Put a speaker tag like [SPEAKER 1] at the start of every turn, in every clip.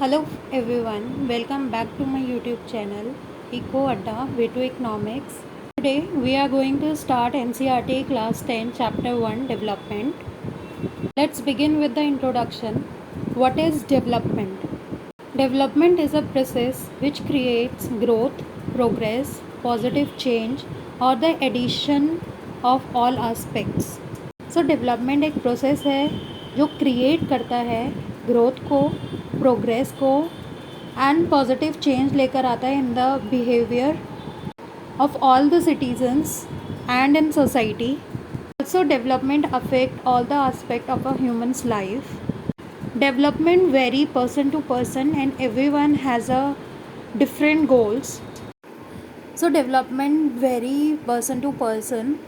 [SPEAKER 1] Hello everyone, welcome back to my YouTube channel Eco Adda Way to Economics. Today we are going to start NCERT Class 10 Chapter 1 Development. Let's begin with the introduction. What is development? Development is a process which creates growth, progress, positive change or the addition of all aspects. So development एक process है जो create करता है growth को, progress को and positive change लेकर आता है in the behaviour of all the citizens and in society. Also, development affect all the aspect of a human's life. Development vary person to person and everyone has a different goals. So, development vary person to person.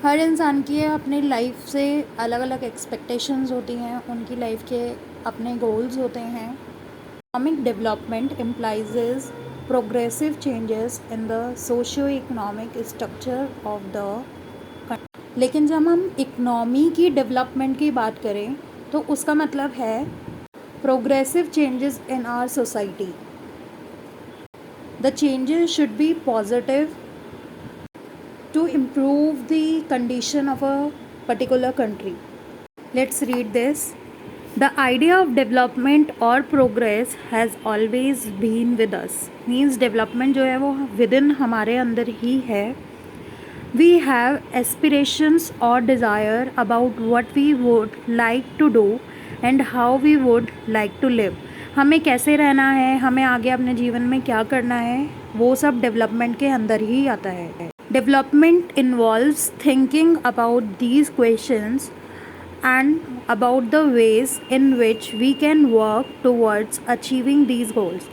[SPEAKER 1] हर इंसान की अपनी life से अलग अलग expectations होती हैं, उनकी life के अपने गोल्स होते हैं. Economic development implies progressive changes in the socio economic structure of the country. लेकिन जब हम इकनॉमी की डेवलपमेंट की बात करें तो उसका मतलब है progressive changes in our society. The changes should be positive to improve the condition of a particular country. Let's read this. The idea of development or progress has always been with us. Means development जो है वो within हमारे अंदर ही है. We have aspirations or desire about what we would like to do and how we would like to live. हमें कैसे रहना है, हमें आगे अपने जीवन में क्या करना है, वो सब डेवलपमेंट के अंदर ही आता है. Development involves thinking about these questions and about the ways in which we can work towards achieving these goals.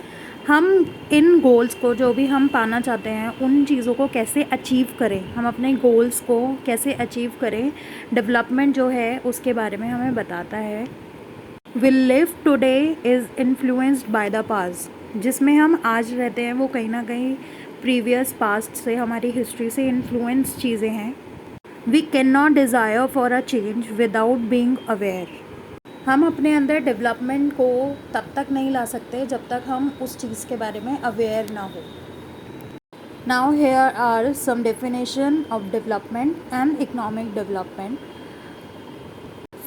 [SPEAKER 1] हम इन गोल्स को जो भी हम पाना चाहते हैं उन चीज़ों को कैसे अचीव करें, हम अपने गोल्स को कैसे अचीव करें, डेवलपमेंट जो है उसके बारे में हमें बताता है. We live today is influenced by the past. जिसमें हम आज रहते हैं वो कहीं ना कहीं प्रीवियस पास्ट से, हमारी हिस्ट्री से इन्फ्लुएंस चीज़ें हैं. We can not desire for a change without being aware. हम अपने अंदर डेवलपमेंट को तब तक नहीं ला सकते जब तक हम उस चीज़ के बारे में अवेयर ना हो. Now here are some definition of development and economic development.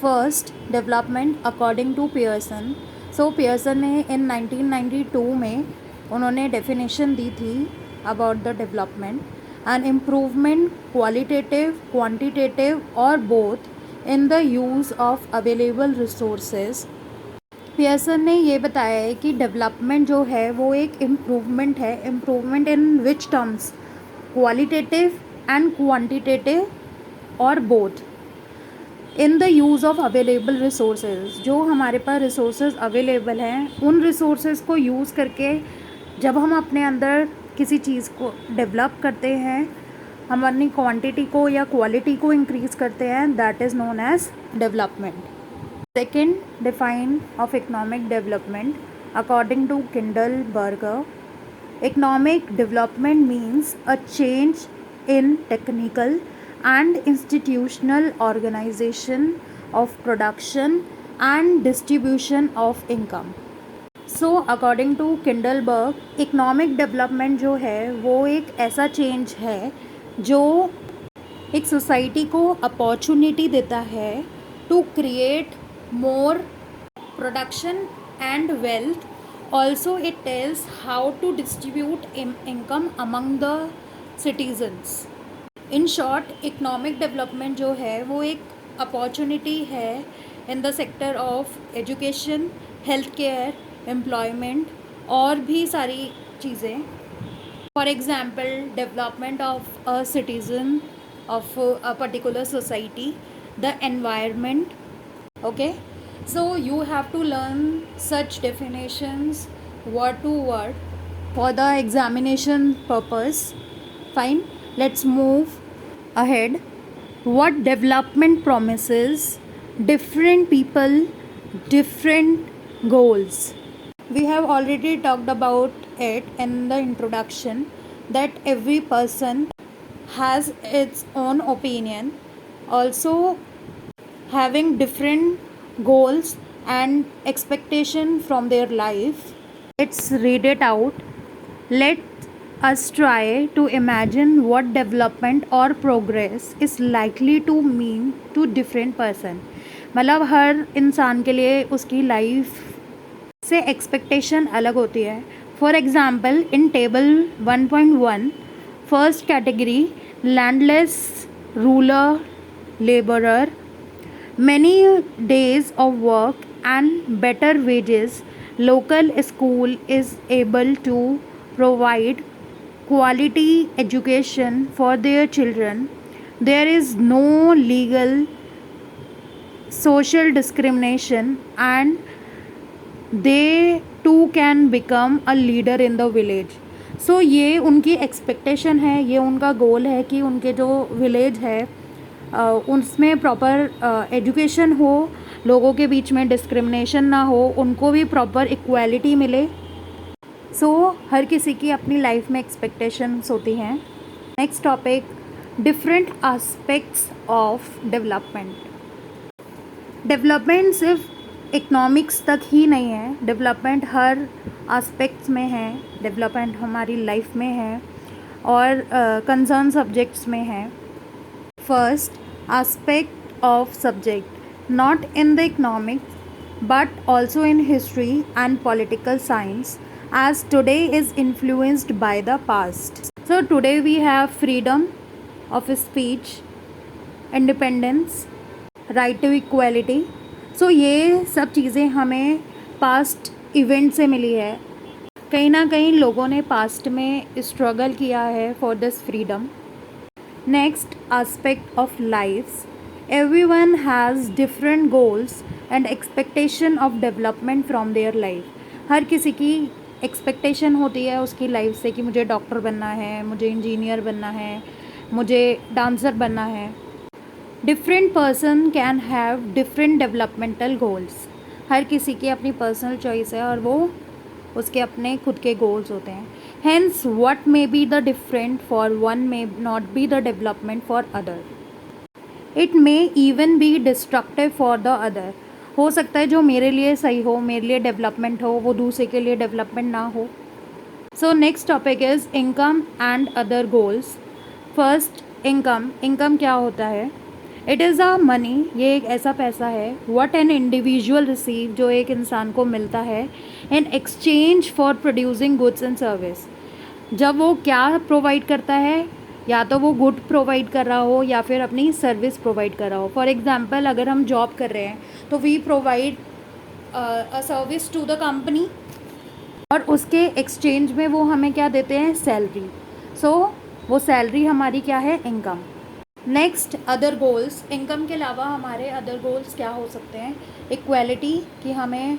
[SPEAKER 1] First, development according to Pearson. So Pearson ने इन 1992 में उन्होंने डेफिनेशन दी थी about the development, an improvement, qualitative, quantitative or both in the use of available resources. Pearson ने ये बताया है कि development जो है वो एक इम्प्रूवमेंट है. Improvement in which terms? Qualitative and quantitative और both in the use of available resources. जो हमारे पास रिसोर्सेज अवेलेबल हैं उन रिसोर्सेज को यूज़ करके जब हम अपने अंदर किसी चीज़ को डेवलप करते हैं, हम अपनी क्वांटिटी को या क्वालिटी को इंक्रीज़ करते हैं, that is known as development. Second define of economic development according to Kindleberger. Economic development means a change in technical and institutional organisation of production and distribution of income. So according to Kindleberg, economic development जो है वो एक ऐसा change है जो एक society को opportunity देता है to create more production and wealth. Also it tells how to distribute income among the citizens. In short, economic development जो है वो एक अपॉर्चुनिटी है in the sector of education, health care, employment और भी सारी चीज़ें. For example, development of a citizen of a particular society, the environment. Okay, so you have to learn such definitions word to word for the examination purpose. Fine, let's move ahead. What development promises? Different people, different goals. We have already talked about it in the introduction that every person has its own opinion, also having different goals and expectation from their life. Let's read it out. Let us try to imagine what development or progress is likely to mean to different person. मतलब हर इंसान के लिए उसकी life से expectation अलग होती है. For example in table 1.1 first category landless rural labourer many days of work and better wages, local school is able to provide quality education for their children. There is no legal social discrimination and they too can become a leader in the village. सो ये उनकी expectation है, ये उनका गोल है कि उनके जो village है उसमें प्रॉपर एजुकेशन हो, लोगों के बीच में डिस्क्रिमिनेशन ना हो, उनको भी प्रॉपर इक्वालिटी मिले. सो हर किसी की अपनी लाइफ में एक्सपेक्टेशंस होती हैं. Next topic different aspects of development. Development सिर्फ इकोनॉमिक्स तक ही नहीं है, डेवलपमेंट हर एस्पेक्ट्स में है. डेवलपमेंट हमारी लाइफ में है और कंसर्न सब्जेक्ट्स में है. First aspect of subject, not in the economics but also in history and political science, as today is influenced by the past. So today we have freedom of speech, independence, right to equality. So ये सब चीज़ें हमें past event से मिली है. कहीं ना कहीं लोगों ने past में स्ट्रगल किया है for this freedom. Next aspect of life, everyone has different goals and expectation of development from their life. हर किसी की एक्सपेक्टेशन होती है उसकी लाइफ से कि मुझे डॉक्टर बनना है, मुझे इंजीनियर बनना है, मुझे डांसर बनना है. Different person can have different developmental goals. हर किसी की अपनी पर्सनल चॉइस है और वो उसके अपने खुद के गोल्स होते हैं. Hence, what may be the different for one may not be the development for other. It may even be destructive for the other. हो सकता है जो मेरे लिए सही हो, मेरे लिए डेवलपमेंट हो, वो दूसरे के लिए डेवलपमेंट ना हो. So next topic is income and other goals. First income. Income क्या होता है? It is a money. ये एक ऐसा पैसा है व्हाट एन इंडिविजुअल रिसीव, जो एक इंसान को मिलता है in exchange for producing goods and service. जब वो क्या प्रोवाइड करता है, या तो वो गुड प्रोवाइड कर रहा हो या फिर अपनी सर्विस प्रोवाइड कर रहा हो. फॉर एग्जांपल अगर हम जॉब कर रहे हैं तो we provide a service to the company और उसके एक्सचेंज में वो हमें क्या देते हैं? सैलरी. सो वो सैलरी हमारी क्या है? Income. Next other goals. Income के अलावा हमारे अदर गोल्स क्या हो सकते हैं? इक्वालिटी, कि हमें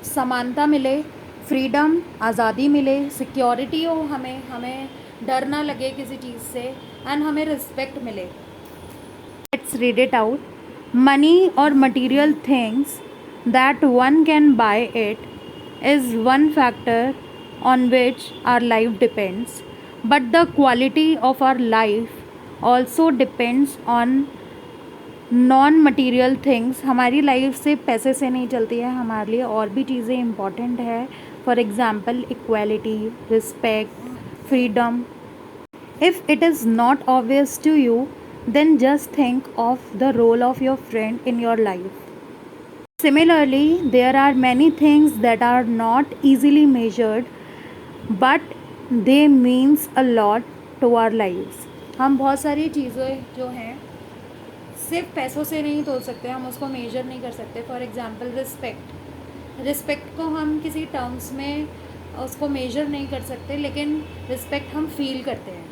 [SPEAKER 1] समानता मिले, फ्रीडम, आज़ादी मिले, सिक्योरिटी हो, हमें डर ना लगे किसी चीज़ से, एंड हमें रिस्पेक्ट मिले. Let's read it out. Money और material things that one can buy it is one factor on which our life depends, but the quality of our life also depends on non material things. हमारी life से पैसे से नहीं चलती है, हमारे लिए और भी चीज़ें इम्पॉर्टेंट है. For example equality, respect, freedom. If it is not obvious to you then just think of the role of your friend in your life. Similarly, there are many things that are not easily measured but they means a lot to our lives. हम बहुत सारी चीज़ें जो हैं सिर्फ पैसों से नहीं तोल सकते, हम उसको मेजर नहीं कर सकते. फॉर एग्जांपल रिस्पेक्ट को हम किसी टर्म्स में उसको मेजर नहीं कर सकते, लेकिन रिस्पेक्ट हम फील करते हैं.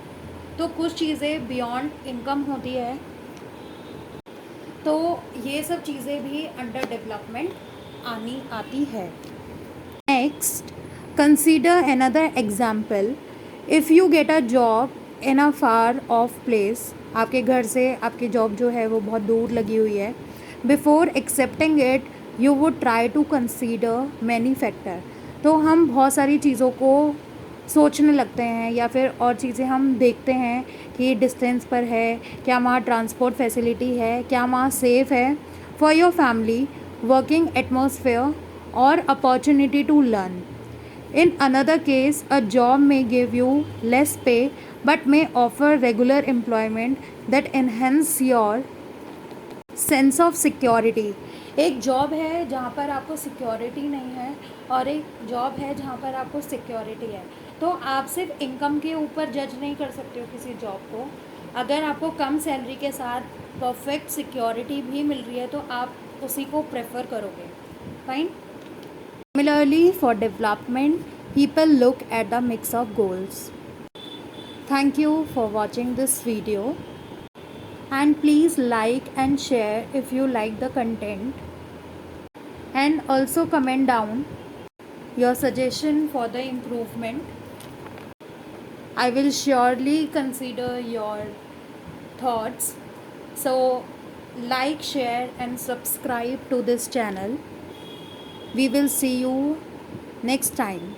[SPEAKER 1] तो कुछ चीज़ें बियॉन्ड इनकम होती है, तो ये सब चीज़ें भी अंडर डेवलपमेंट आती है. Next, consider another example. If you get a job in a far of place, आपके घर से आपकी जॉब जो है वो बहुत दूर लगी हुई है. Before accepting it you would try to consider many factor. तो हम बहुत सारी चीज़ों को सोचने लगते हैं या फिर और चीज़ें हम देखते हैं कि डिस्टेंस पर है, क्या वहाँ ट्रांसपोर्ट फैसिलिटी है, क्या वहाँ सेफ़ है. For your family working atmosphere, or opportunity to learn. In another case, a job may give you less pay but may offer regular employment that enhance your sense of security. एक job है जहाँ पर आपको security नहीं है और एक job है जहाँ पर आपको सिक्योरिटी है. तो आप सिर्फ इनकम के ऊपर जज नहीं कर सकते हो किसी जॉब को. अगर आपको कम सैलरी के साथ परफेक्ट सिक्योरिटी भी मिल रही है तो आप उसी को प्रेफर करोगे. Fine. Similarly for development people look at the mix of goals. Thank you for watching this video. And please like and share if you like the content, and also comment down your suggestion for the improvement. I will surely consider your thoughts. So like, share and subscribe to this channel. We will see you next time.